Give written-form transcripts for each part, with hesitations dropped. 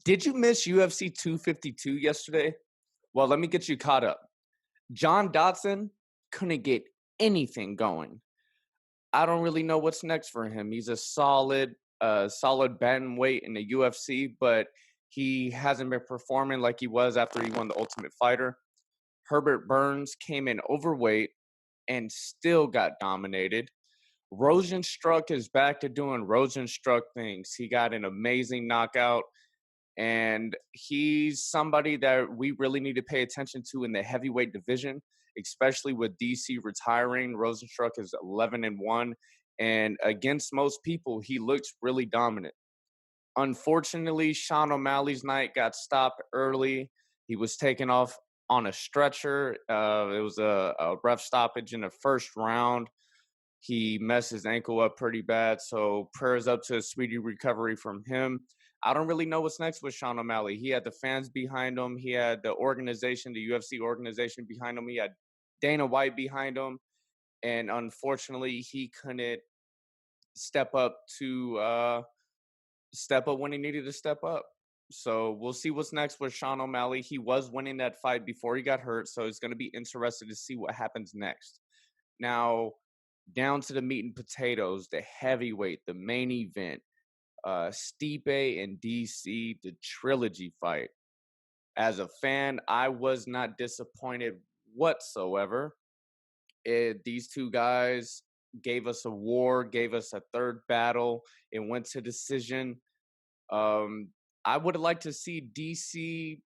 Did you miss UFC 252 yesterday? Well, let me get you caught up. John Dodson couldn't get anything going. I don't really know what's next for him. He's a solid bantamweight in the UFC, but he hasn't been performing like he was after he won the Ultimate Fighter. Herbert Burns came in overweight and still got dominated. Rosenstruck is back to doing Rosenstruck things. He got an amazing knockout, and he's somebody that we really need to pay attention to in the heavyweight division, especially with DC retiring. Rosenstruck is 11-1, and against most people, he looks really dominant. Unfortunately, Sean O'Malley's night got stopped early. He was taken off on a stretcher. It was a rough stoppage in the first round. He messed his ankle up pretty bad, so prayers up to a speedy recovery from him. I don't really know what's next with Sean O'Malley. He had the fans behind him. He had the organization, the UFC organization behind him. He had Dana White behind him, and unfortunately, he couldn't step up to step up when he needed to step up. So we'll see what's next with Sean O'Malley. He was winning that fight before he got hurt, so it's going to be interesting to see what happens next. Now, down to the meat and potatoes, the heavyweight, the main event, Stipe and DC, the trilogy fight. As a fan, I was not disappointed whatsoever. These two guys gave us a war, gave us a third battle. It went to decision. I would have liked to see DC,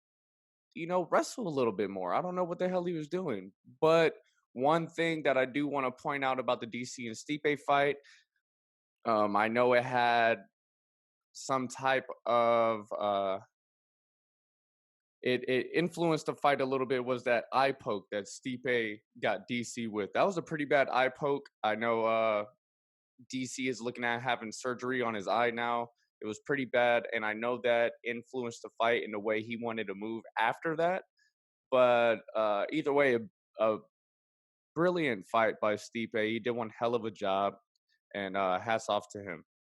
wrestle a little bit more. I don't know what the hell he was doing. But one thing that I do want to point out about the DC and Stipe fight, I know it had some type of it influenced the fight a little bit, was that eye poke that Stipe got DC with. That was a pretty bad eye poke. I know DC is looking at having surgery on his eye now. It was pretty bad, and I know that influenced the fight in the way he wanted to move after that. But either way, a brilliant fight by Stipe. He did one hell of a job, and hats off to him.